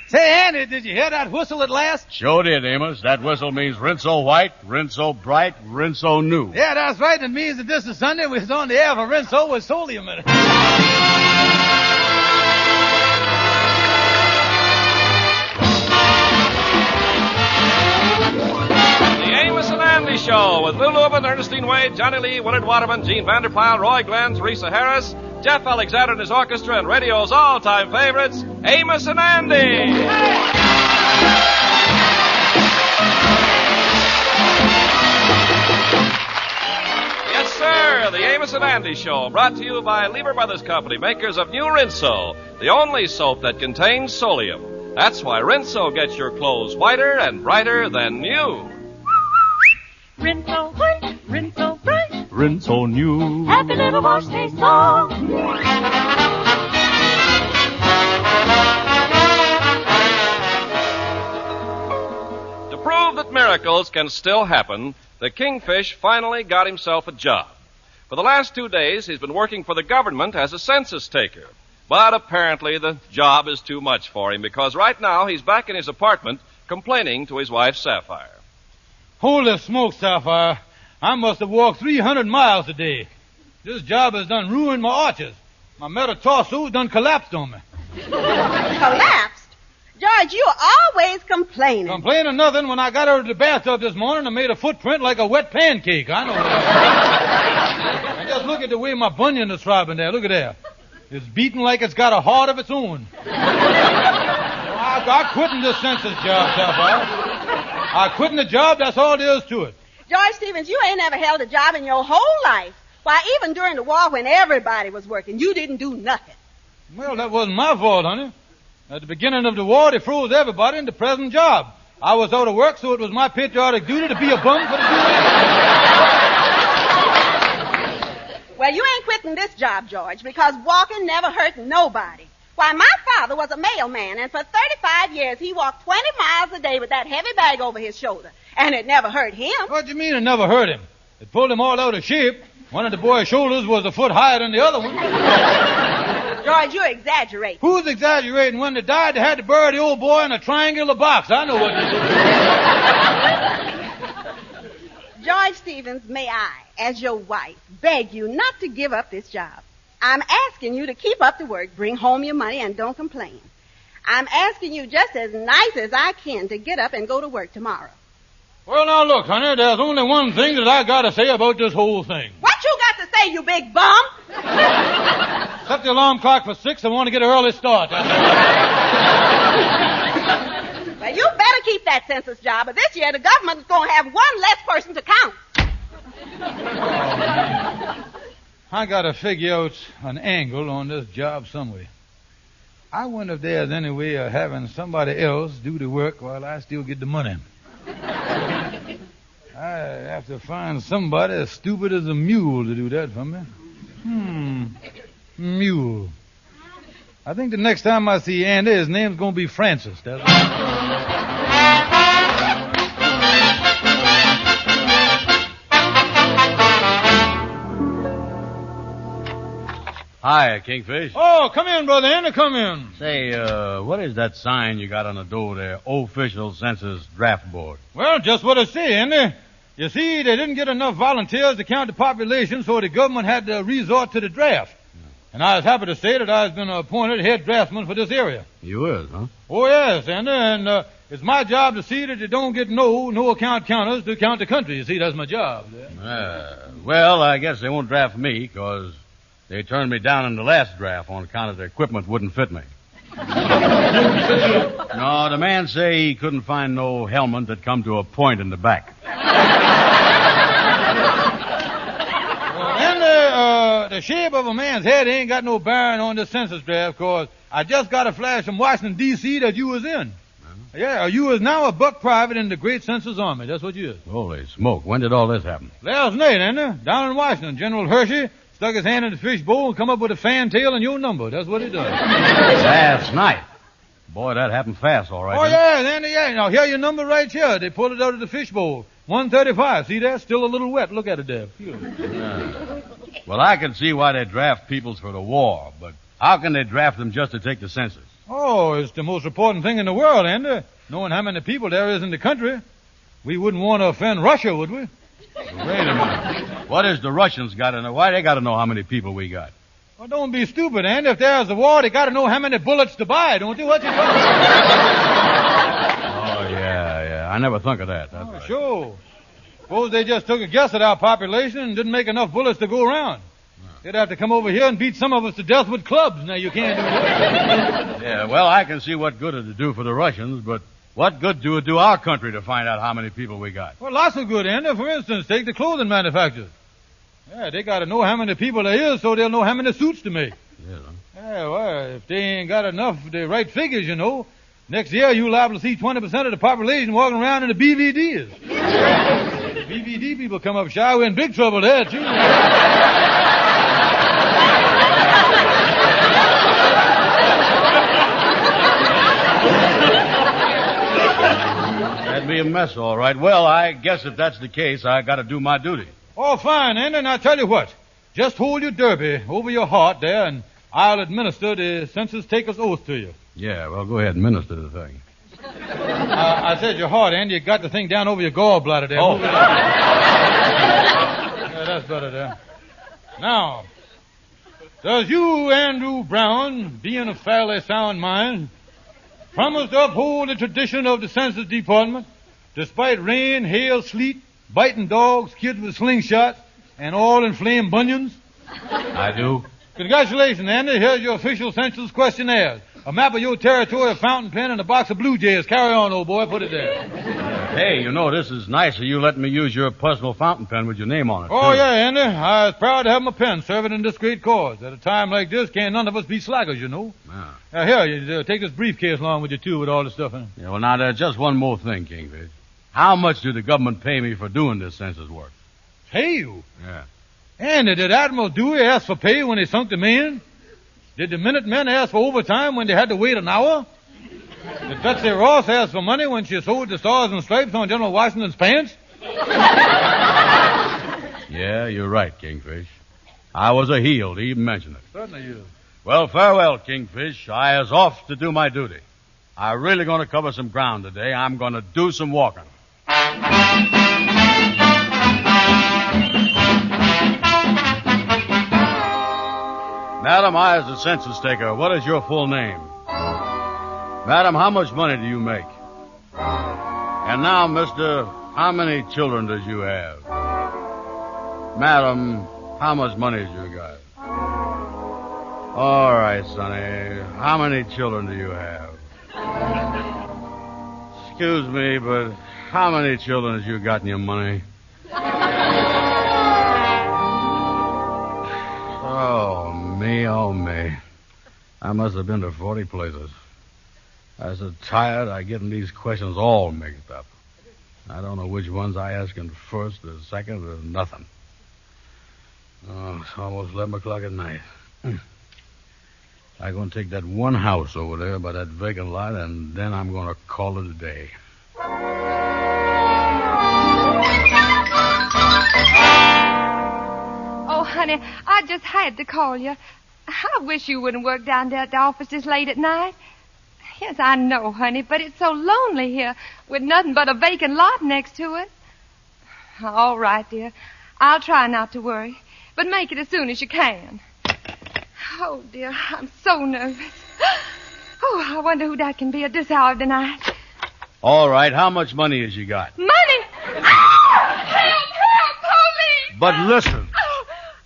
Say, Andy, did you hear that whistle at last? Sure did, Amos. That whistle means rinso white, rinso bright, rinso new. Yeah, that's right. It means that this is Sunday. We was on the air for Rinso with Solium. The Amos and Andy Show with Lou Lubin, Ernestine Wade, Johnny Lee, Willard Waterman, Gene Vanderpyle, Roy Glenn, Teresa Harris, Jeff Alexander and his orchestra, and radio's all-time favorites, Amos and Andy. Yes, sir, the Amos and Andy Show, brought to you by Lever Brothers Company, makers of New Rinso, the only soap that contains Solium. That's why Rinso gets your clothes whiter and brighter than new. Rinso white, rinso bright, Rinso new. happy little wash tastes so. To prove that miracles can still happen, the Kingfish finally got himself a job. For the last 2 days, he's been working for the government as a census taker. But apparently the job is too much for him because right now he's back in his apartment complaining to his wife, Sapphire. Holy smoke, Sapphire. I must have walked 300 miles today. This job has done ruined my arches. My metatarsus done collapsed on me. Collapsed? George, you're always complaining. Complaining nothing. When I got out of the bathtub this morning, I made a footprint like a wet pancake. I know that. And just look at the way my bunion is throbbing there. Look at that. It's beating like it's got a heart of its own. I quitting this census job, Sapphire. I quitting the job, that's all there is to it. George Stevens, you ain't never held a job in your whole life. Why, even during the war when everybody was working, you didn't do nothing. Well, that wasn't my fault, honey. At the beginning of the war, they froze everybody into present job. I was out of work, so it was my patriotic duty to be a bum for the Well, you ain't quitting this job, George, because walking never hurt nobody. Why, my father was a mailman, and for 35 years he walked 20 miles a day with that heavy bag over his shoulder, and it never hurt him. What do you mean it never hurt him? It pulled him all out of shape. One of the boy's shoulders was a foot higher than the other one. George, you're exaggerating. Who's exaggerating? When they died, they had to bury the old boy in a triangular box. I know what to do. George Stevens, may I, as your wife, beg you not to give up this job. I'm asking you to keep up the work, bring home your money, and don't complain. I'm asking you just as nice as I can to get up and go to work tomorrow. Well, now, look, honey, there's only one thing that I got to say about this whole thing. What you got to say, you big bum? Set the alarm clock for 6. I want to get an early start. Well, you better keep that census job, but this year the government's going to have one less person to count. I got to figure out an angle on this job somewhere. I wonder if there's any way of having somebody else do the work while I still get the money. I have to find somebody as stupid as a mule to do that for me. Mule. I think the next time I see Andy, his name's going to be Francis. That's Hi, Kingfish. Oh, come in, Brother Andy, come in. Say, what is that sign you got on the door there? Official Census Draft Board. Well, just what I say, Andy. You see, they didn't get enough volunteers to count the population, so the government had to resort to the draft. And I was happy to say that I've been appointed head draftsman for this area. You is, huh? Oh, yes, Andy, and it's my job to see that you don't get no account counters to count the country. You see, that's my job. Well, I guess they won't draft me, because they turned me down in the last draft on account of their equipment wouldn't fit me. No, the man say he couldn't find no helmet that come to a point in the back. And the shape of a man's head ain't got no bearing on this census draft, cause I just got a flash from Washington, D.C. that you was in. Yeah, you is now a buck private in the great census army. That's what you is. Holy smoke. When did all this happen? Last night, Andy, down in Washington, General Hershey stuck his hand in the fishbowl and come up with a fantail and your number. That's what he done. Last night. Boy, that happened fast, all right. Oh, yeah, Andy, yeah. Now, here your number right here. They pulled it out of the fishbowl. 135. See that? Still a little wet. Look at it there. Well, I can see why they draft peoples for the war, but how can they draft them just to take the census? Oh, it's the most important thing in the world, Andy. Knowing how many people there is in the country. We wouldn't want to offend Russia, would we? Wait a minute. What has the Russians got to know? Why they got to know how many people we got? Well, don't be stupid, Andy. If there's a war, they got to know how many bullets to buy, don't you? What you talking about? Oh, yeah. I never thunk of that. That's right. Sure. Suppose they just took a guess at our population and didn't make enough bullets to go around. They'd have to come over here and beat some of us to death with clubs. Now, you can't do that. Yeah, well, I can see what good it'd do for the Russians, but what good do it do our country to find out how many people we got? Well, lots of good, Andy. For instance, take the clothing manufacturers. Yeah, they got to know how many people there is so they'll know how many suits to make. Yeah. Yeah, well, if they ain't got enough, the right figures, next year you'll liable to see 20% of the population walking around in the BVDs. The BVD people come up shy, we're in big trouble there, too. That'd be a mess, all right. Well, I guess if that's the case, I got to do my duty. Oh, fine, Andy, and I'll tell you what. Just hold your derby over your heart there, and I'll administer the census taker's oath to you. Yeah, well, go ahead and minister the thing. I said your heart, Andy. You got the thing down over your gallbladder there. Oh. Yeah, that's better there. Now, does you, Andrew Brown, being of fairly sound mind, promise to uphold the tradition of the Census Department, despite rain, hail, sleet, biting dogs, kids with slingshots, and all inflamed bunions? I do. Congratulations, Andy. Here's your official census questionnaire. A map of your territory, a fountain pen, and a box of Blue Jays. Carry on, old boy. Put it there. Hey, this is nice of you letting me use your personal fountain pen with your name on it. Oh, too. yeah, Andy. I was proud to have my pen serving in this great cause. At a time like this, can't none of us be slackers, Yeah. Here, you take this briefcase along with you, too, with all the stuff in it. Yeah, well, now, there's just one more thing, Kingfish. How much do the government pay me for doing this census work? Pay you? Yeah. Andy, did Admiral Dewey ask for pay when they sunk the Maine? Did the Minutemen ask for overtime when they had to wait an hour? Did Betsy Ross ask for money when she sewed the stars and stripes on General Washington's pants? Yeah, you're right, Kingfish. I was a heel to even mention it. Certainly you. Well, farewell, Kingfish. I is off to do my duty. I'm really going to cover some ground today. I'm going to do some walking. Madam, I is the census taker. What is your full name? Madam, how much money do you make? And now, mister, how many children does you have? Madam, how much money has you got? All right, Sonny. How many children do you have? Excuse me, but how many children has you got in your money? Oh, me. I must have been to 40 places. I'm so tired I getting these questions all mixed up. I don't know which ones I asking first or second or nothing. Oh, it's almost 11 o'clock at night. I'm going to take that one house over there by that vacant lot, and then I'm going to call it a day. Oh, honey, I just had to call you. I wish you wouldn't work down there at the office this late at night. Yes, I know, honey, but it's so lonely here with nothing but a vacant lot next to it. All right, dear. I'll try not to worry, but make it as soon as you can. Oh, dear, I'm so nervous. Oh, I wonder who that can be at this hour of the night. All right, how much money has you got? Money! Ah! Help, police! But listen.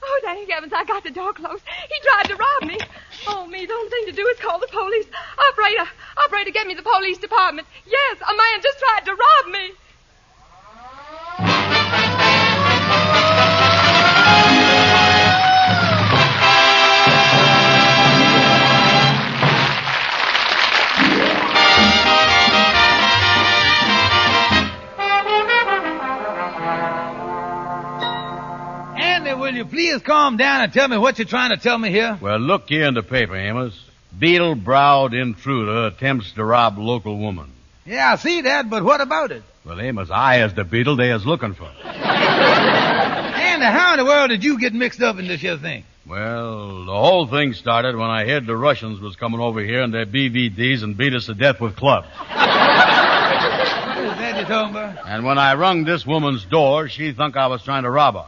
Oh, thank heavens, I got the door closed. He tried to rob me. Oh, me, the only thing to do is call the police. Operator, get me the police department. Yes, a man just tried to rob me. Will you please calm down and tell me what you're trying to tell me here? Well, look here in the paper, Amos. Beetle-browed intruder attempts to rob local woman. Yeah, I see that, but what about it? Well, Amos, I as the beetle they is looking for. And Andy, how in the world did you get mixed up in this here thing? Well, the whole thing started when I heard the Russians was coming over here in their BVDs and beat us to death with clubs. What is that you're talking about? And when I rung this woman's door, she thunk I was trying to rob her.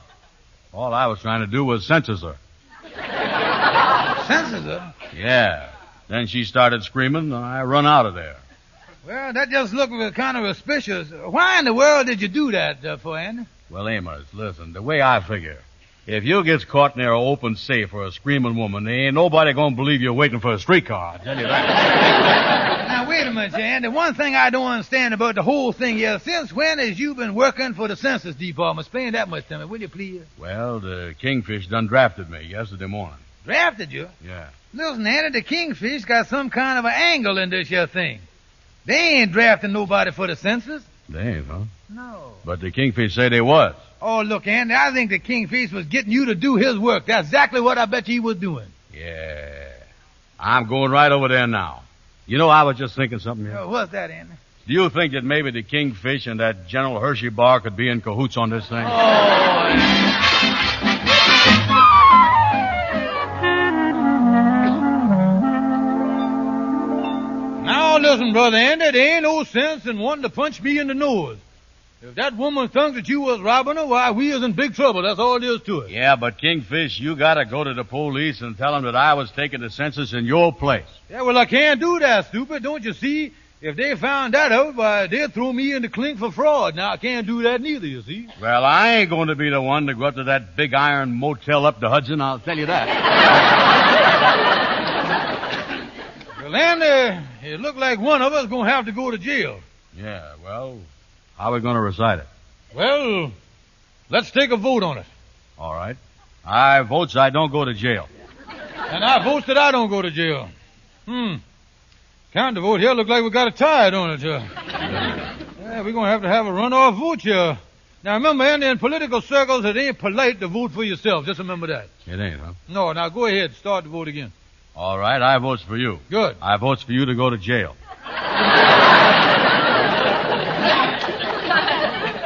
All I was trying to do was census her. Census her? Yeah. Then she started screaming, and I run out of there. Well, that just looked kind of suspicious. Why in the world did you do that for, Andy? Well, Amos, listen, the way I figure, if you gets caught near an open safe for a screaming woman, there ain't nobody gonna believe you're waiting for a streetcar, I tell you that. Now, wait a minute, Andy. One thing I don't understand about the whole thing here, since when has you been working for the Census Department? Explain that much to me, will you please? Well, the Kingfish done drafted me yesterday morning. Drafted you? Yeah. Listen, Andy, the Kingfish got some kind of an angle in this here thing. They ain't drafting nobody for the census. They ain't, huh? No. But the Kingfish say they was. Oh, look, Andy, I think the Kingfish was getting you to do his work. That's exactly what I bet you he was doing. Yeah. I'm going right over there now. You know, I was just thinking something here. Oh, what's that, Andy? Do you think that maybe the Kingfish and that General Hershey bar could be in cahoots on this thing? Now, listen, Brother Andy, there ain't no sense in wanting to punch me in the nose. If that woman thinks that you was robbing her, why, we is in big trouble. That's all there is to it. Yeah, but Kingfish, you gotta go to the police and tell them that I was taking the census in your place. Yeah, well, I can't do that, stupid. Don't you see? If they found that out, why, they'd throw me in the clink for fraud. Now, I can't do that neither, you see. Well, I ain't going to be the one to go up to that big iron motel up the Hudson, I'll tell you that. Well, Andy, it looked like one of us gonna have to go to jail. Yeah, well, how are we going to recite it? Well, let's take a vote on it. All right. I votes I don't go to jail. And I votes that I don't go to jail. Count the vote here. Look like we got a tie, don't it, Yeah, we're going to have a runoff vote here. Now, remember, Andy, in political circles, it ain't polite to vote for yourself. Just remember that. It ain't, huh? No, now go ahead. Start the vote again. All right, I votes for you. Good. I votes for you to go to jail.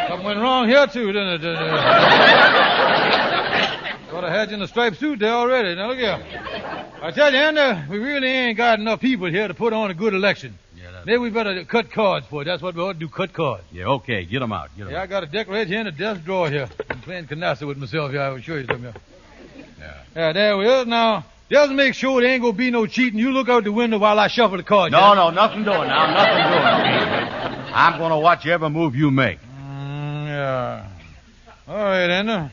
Something went wrong here, too, didn't it? Thought I had you in a striped suit there already. Now, look here. I tell you, Andy, we really ain't got enough people here to put on a good election. Yeah, Maybe we better cut cards for it. That's what we ought to do, cut cards. Yeah, okay, get them out. Yeah, I got a deck right here in the desk drawer here. I'm playing canasta with myself here. I will show you something here. Yeah, there we are. Now, just make sure there ain't gonna be no cheating. You look out the window while I shuffle the cards. No, nothing doing now. Nothing doing. I'm going to watch every move you make. Yeah. All right, Andy.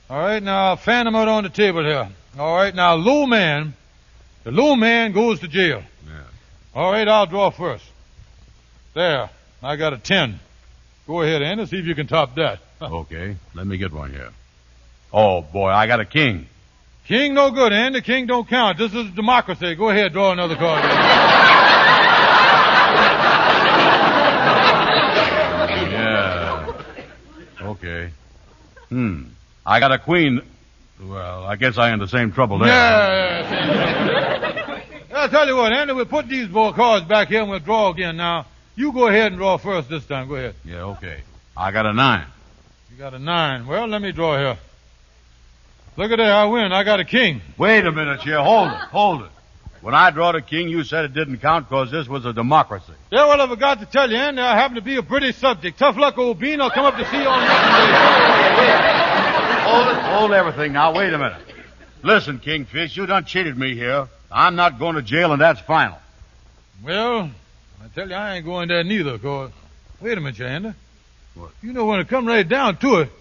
All right, now, fan them out on the table here. All right, now, the low man goes to jail. Yeah. All right, I'll draw first. There. I got a 10. Go ahead, Andy, see if you can top that. Okay, let me get one here. Oh, boy, I got a king. King no good, Andy. King don't count. This is democracy. Go ahead, draw another card. Yeah. Okay. I got a queen. Well, I guess I in the same trouble there. Yeah. I'll tell you what, Andy, we'll put these cards back here and we'll draw again. Now, you go ahead and draw first this time. Go ahead. Yeah, okay. I got a 9. You got a 9. Well, let me draw here. Look at that, I win. I got a king. Wait a minute here. Hold it. When I drawed a king, you said it didn't count because this was a democracy. Yeah, well, I forgot to tell you, Andy, I happen to be a British subject. Tough luck, old bean. I'll come up to see you on Hold everything now. Wait a minute. Listen, Kingfish, you done cheated me here. I'm not going to jail, and that's final. Well, I tell you, I ain't going there neither, cause... Wait a minute, Andy. What? You know, when it come right down to it,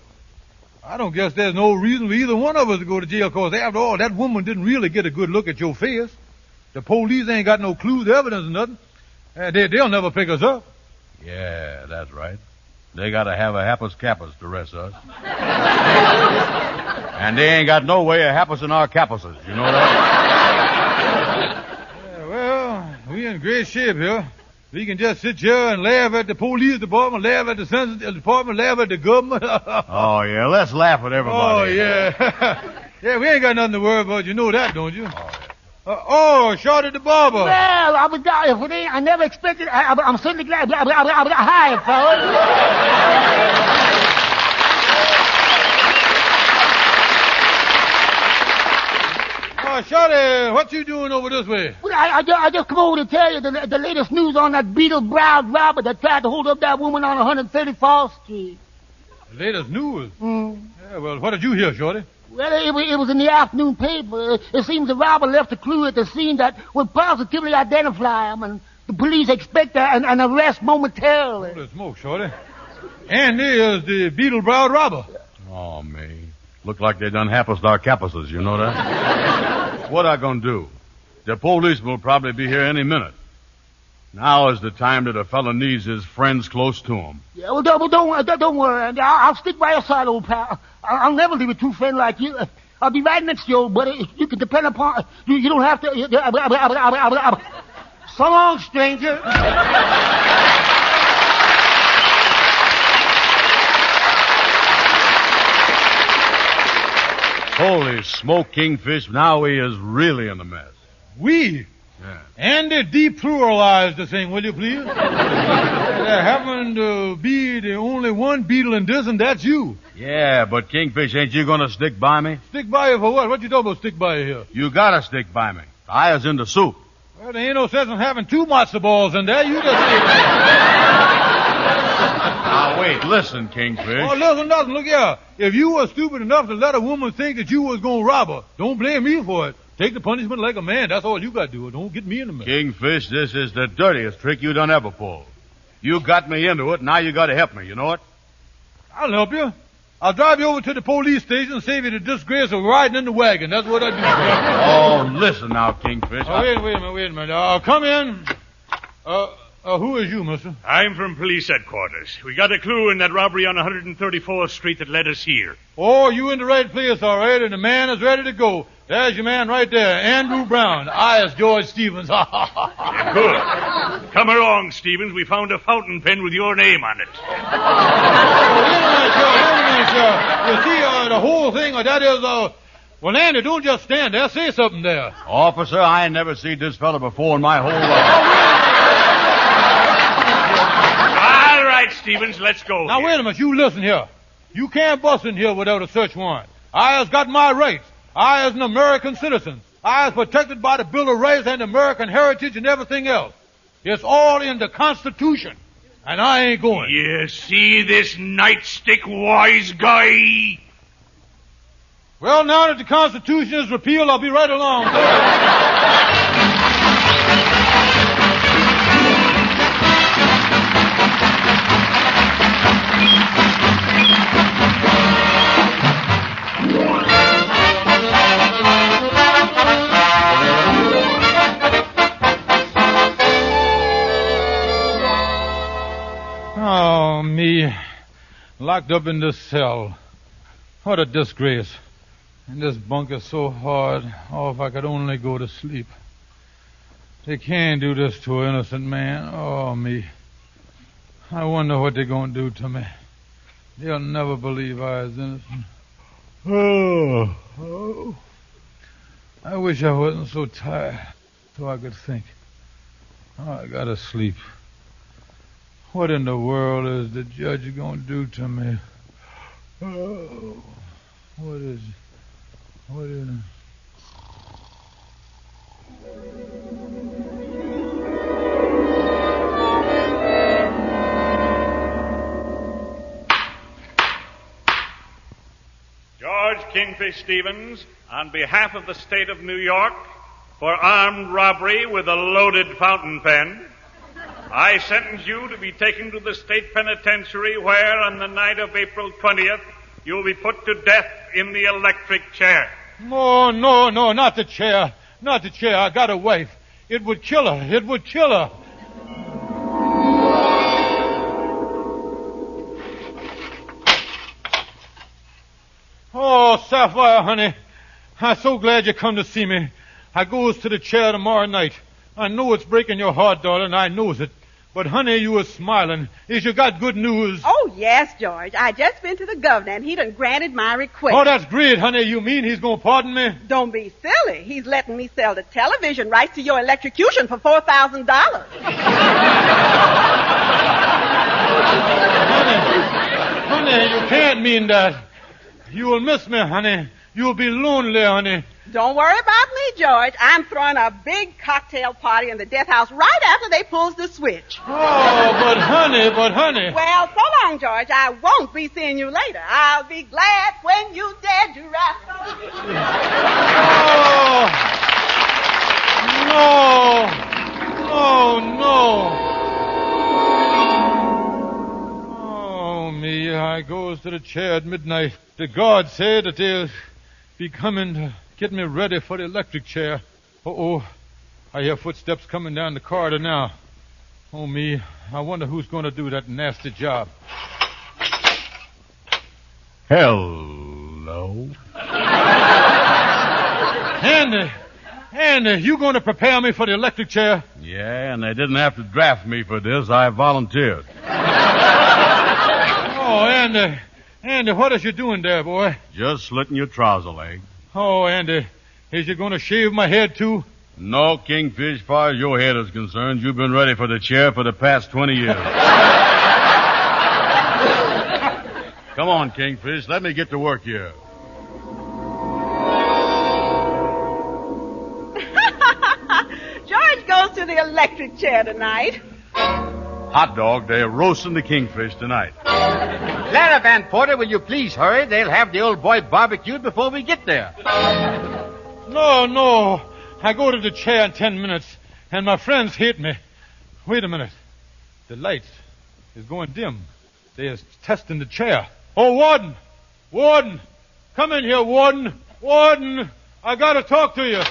I don't guess there's no reason for either one of us to go to jail, because after all, that woman didn't really get a good look at your face. The police ain't got no clues, evidence, or nothing. They'll never pick us up. Yeah, that's right. They got to have a happus capus to arrest us. And they ain't got no way of happusing our capuses, you know that? Yeah, well, we in great shape here. We can just sit here and laugh at the police department, laugh at the census department, laugh at the government. Oh, yeah, let's laugh at everybody. Oh, yeah. Yeah, we ain't got nothing to worry about. You know that, don't you? Oh, Shorty the barber. Well, I was dying for that. I never expected. I'm certainly glad. Hi, fellas. Oh, Shorty, what you doing over this way? Well, I just come over to tell you the latest news on that beetle-browed robber that tried to hold up that woman on 134th Street. The latest news? Yeah, well, what did you hear, Shorty? Well, it was in the afternoon paper. It seems the robber left a clue at the scene that would positively identify him, and the police expect an arrest momentarily. Holy smoke, Shorty. And there's the beetle-browed robber. Oh, me. Look like they done happus our campuses, you know that? What I gonna do? The police will probably be here any minute. Now is the time that a fella needs his friends close to him. Yeah, well, don't worry, Andy. I'll stick by your side, old pal. I'll never leave a true friend like you. I'll be right next to you, old buddy. You can depend upon... You don't have to... So long, stranger. Holy smoke, Kingfish. Now he is really in a mess. We? Yeah. Andy, depluralize the thing, will you, please? There happen to be the only one beetle in this, and that's you. Yeah, but Kingfish, ain't you gonna stick by me? Stick by you for what? What you talking about stick by you here? You gotta stick by me. I is in the soup. Well, there ain't no sense in having two matzo balls in there. You just say... Now, wait, listen, Kingfish. Oh, listen, nothing. Look here. If you were stupid enough to let a woman think that you was gonna rob her, don't blame me for it. Take the punishment like a man. That's all you got to do. Don't get me in the mess. Kingfish, this is the dirtiest trick you done ever pulled. You got me into it, now you got to help me, you know it? I'll help you. I'll drive you over to the police station and save you the disgrace of riding in the wagon. That's what I do. Oh, listen now, Kingfish. Oh, wait a minute. Come in. Who is you, mister? I'm from police headquarters. We got a clue in that robbery on 134th Street that led us here. Oh, you in the right place, all right, and the man is ready to go. There's your man right there, Andrew Brown. I is George Stevens. Yeah, good. Come along, Stevens. We found a fountain pen with your name on it. Wait a minute, sir. You see, the whole thing, that is, well, Andy, don't just stand there. Say something there. Officer, I ain't never seen this fella before in my whole life. All right, Stevens, let's go. Now, wait a minute. You listen here. You can't bust in here without a search warrant. I has got my rights. I as an American citizen. I is protected by the Bill of Rights and American heritage and everything else. It's all in the Constitution. And I ain't going. You see this nightstick wise guy? Well, now that the Constitution is repealed, I'll be right along. Oh, me. Locked up in this cell. What a disgrace. And this bunk is so hard. Oh, if I could only go to sleep. They can't do this to an innocent man. Oh, me. I wonder what they're going to do to me. They'll never believe I was innocent. Oh. I wish I wasn't so tired so I could think. Oh, I gotta sleep. What in the world is the judge going to do to me? Oh, what is... George Kingfish Stevens, on behalf of the state of New York, for armed robbery with a loaded fountain pen, I sentence you to be taken to the state penitentiary where, on the night of April 20th, you'll be put to death in the electric chair. No, not the chair. Not the chair. I got a wife. It would kill her. Oh, Sapphire, honey. I'm so glad you come to see me. I goes to the chair tomorrow night. I know it's breaking your heart, darling. I knows it. But, honey, you was smiling. Is you got good news? Oh, yes, George. I just been to the governor, and he done granted my request. Oh, that's great, honey. You mean he's going to pardon me? Don't be silly. He's letting me sell the television rights to your electrocution for $4,000. Honey, you can't mean that. You will miss me, honey. You'll be lonely, honey. Don't worry about George, I'm throwing a big cocktail party in the death house right after they pulls the switch. Oh, but honey. Well, so long, George. I won't be seeing you later. I'll be glad when you dead, you rascal. No. Oh, me, I goes to the chair at midnight. The guard said that they'll be coming to get me ready for the electric chair. Uh-oh, I hear footsteps coming down the corridor now. Oh, me, I wonder who's going to do that nasty job. Hello? Andy, you going to prepare me for the electric chair? Yeah, and they didn't have to draft me for this. I volunteered. Oh, Andy, what is you doing there, boy? Just slitting your trouser leg. Oh, Andy, is you going to shave my head, too? No, Kingfish, as far as your head is concerned, you've been ready for the chair for the past 20 years. Come on, Kingfish, let me get to work here. George goes to the electric chair tonight. Hot dog, they're roasting the Kingfish tonight. Clara Van Porter, will you please hurry? They'll have the old boy barbecued before we get there. No. I go to the chair in 10 minutes, and my friends hate me. Wait a minute. The lights is going dim. They is testing the chair. Oh, Warden! Come in here, Warden! I gotta talk to you.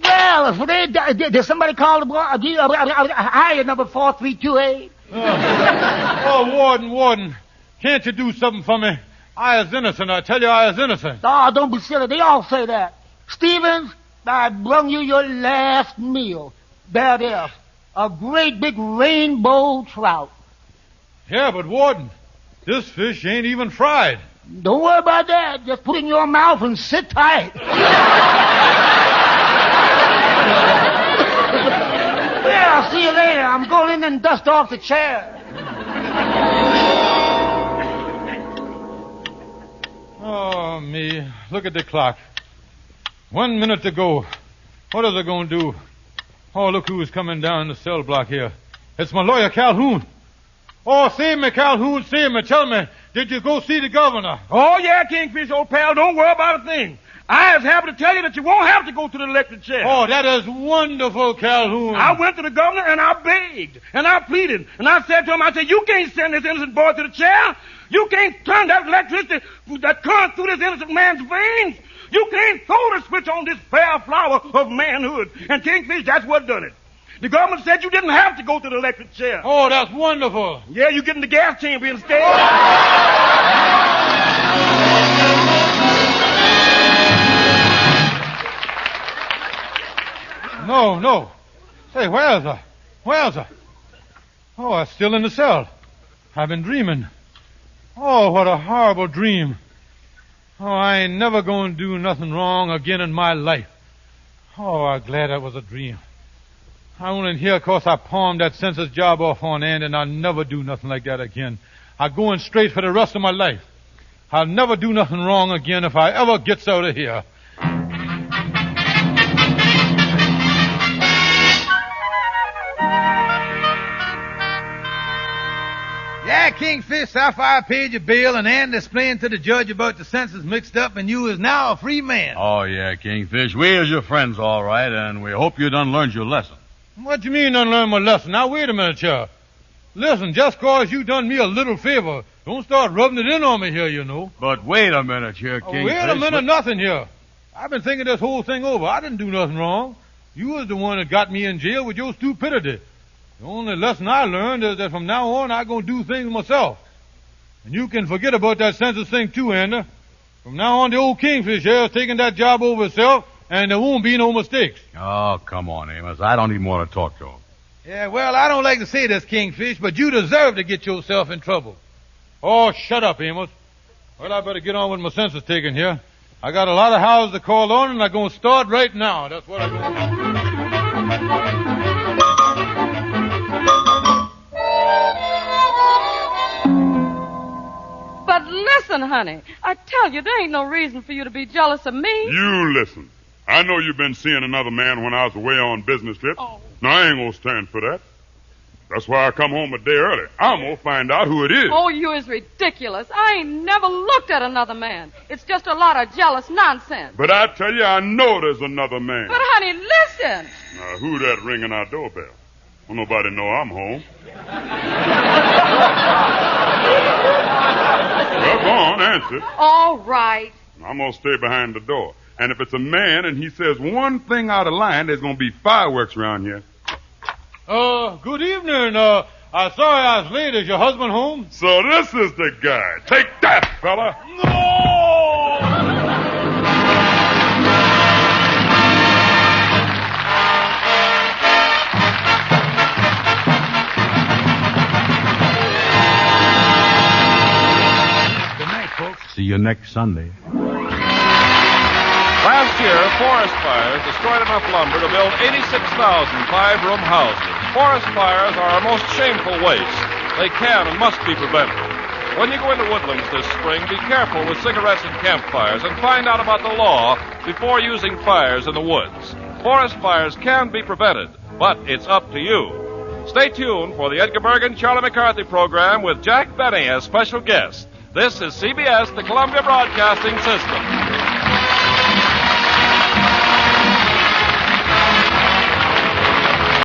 Well, did somebody call the higher number 4328? Oh, Warden. Can't you do something for me? I is innocent. I tell you, I is innocent. Oh, don't be silly. They all say that. Stevens, I brung you your last meal. There it is. A great big rainbow trout. Yeah, but Warden, this fish ain't even fried. Don't worry about that. Just put it in your mouth and sit tight. Well, I'll see you later. I'm going in and dust off the chair. Oh, me. Look at the clock. 1 minute to go. What are they going to do? Oh, look who's coming down the cell block here. It's my lawyer, Calhoun. Oh, save me, Calhoun, save me. Tell me, did you go see the governor? Oh, yeah, Kingfish, old pal. Don't worry about a thing. I was happy to tell you that you won't have to go to the electric chair. Oh, that is wonderful, Calhoun. I went to the governor and I begged and I pleaded and I said to him, I said, you can't send this innocent boy to the chair. You can't turn that electricity, that current through this innocent man's veins. You can't throw the switch on this fair flower of manhood. And Kingfish, that's what done it. The government said you didn't have to go to the electric chair. Oh, that's wonderful. Yeah, you get in the gas chamber instead. No. Say, where's her? Oh, I'm still in the cell. I've been dreaming. Oh, what a horrible dream. Oh, I ain't never going to do nothing wrong again in my life. Oh, I'm glad that was a dream. I went in here 'cause I palmed that census job off on Andy, and I'll never do nothing like that again. I'm going straight for the rest of my life. I'll never do nothing wrong again if I ever gets out of here. Yeah, Kingfish, Sapphire paid your bail, and Andy explained to the judge about the census mixed up, and you is now a free man. Oh, yeah, Kingfish. We is your friends, all right, and we hope you done learned your lesson. What you mean done learned my lesson? Now, wait a minute, here. Listen, just 'cause you done me a little favor, don't start rubbing it in on me here, you know. But wait a minute here, Kingfish. Wait a minute, nothing here. I've been thinking this whole thing over. I didn't do nothing wrong. You was the one that got me in jail with your stupidity. The only lesson I learned is that from now on, I'm going to do things myself. And you can forget about that census thing, too, Andy. From now on, the old Kingfish here is taking that job over itself, and there won't be no mistakes. Oh, come on, Amos. I don't even want to talk to him. Yeah, well, I don't like to say this, Kingfish, but you deserve to get yourself in trouble. Oh, shut up, Amos. Well, I better get on with my census taking here. I got a lot of houses to call on, and I'm going to start right now. That's what I'm going to do. But listen, honey, I tell you, there ain't no reason for you to be jealous of me. You listen. I know you've been seeing another man when I was away on business trip. Oh. Now, I ain't gonna stand for that. That's why I come home a day early. I'm gonna find out who it is. Oh, you is ridiculous. I ain't never looked at another man. It's just a lot of jealous nonsense. But I tell you, I know there's another man. But, honey, listen. Now, who that ringing our doorbell? Well, nobody know I'm home. Well, go on, answer. All right. I'm gonna stay behind the door. And if it's a man and he says one thing out of line, there's gonna be fireworks around here. Good evening. I'm sorry I was late. Is your husband home? So this is the guy. Take that, fella. Good night, folks. See you next Sunday. Last year, forest fires destroyed enough lumber to build 86,000 five-room houses. Forest fires are a most shameful waste. They can and must be prevented. When you go into Woodlands this spring, be careful with cigarettes and campfires and find out about the law before using fires in the woods. Forest fires can be prevented, but it's up to you. Stay tuned for the Edgar Bergen Charlie McCarthy program with Jack Benny as special guest. This is CBS, the Columbia Broadcasting System.